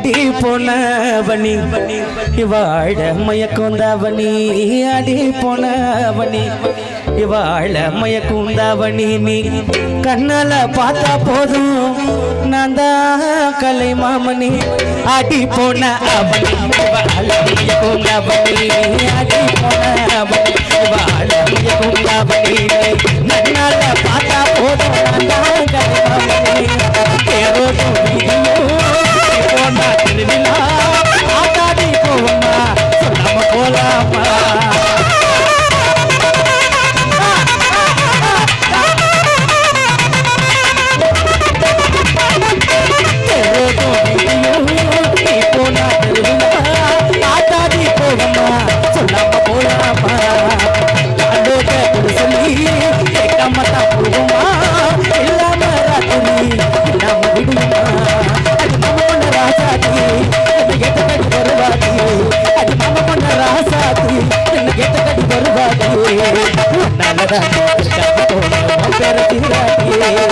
அடி போனவனி இவாழ மயக்குந்தாவணி அடி போனவனி இவாழ மயக்குந்தாவணி நீ கண்ணால பார்த்தா போதும் நான் தான் கலை மாமணி அடி போன அவனி இவாழ மயக்குந்தாவணி அடி போனவனி இவாழ மயக்குந்தாவணி கண்ணால பார்த்தா போதும் நான் தான் கலை மாமணி கேரோடும் வீடியோ போனா திருவிழா ஆட்டாடி போவம்மா சொல்லாம போலாமா போனா திருவிழா ஆட்டாடி போவம்மா சொல்லாம போலாமா சொல்லி கேட்காம தான் போகுமா இல்லாம ராத்திரி இல்லாம விடுமா அது மாமா பொண்ண ராசாத்தி என்ன கேட்ட கட்டி வருவாதி அது மாமா பொண்ண ராசாத்தி என்ன கேட்ட கட்டி வருவாதி நல்லதா பேர தீராட்டி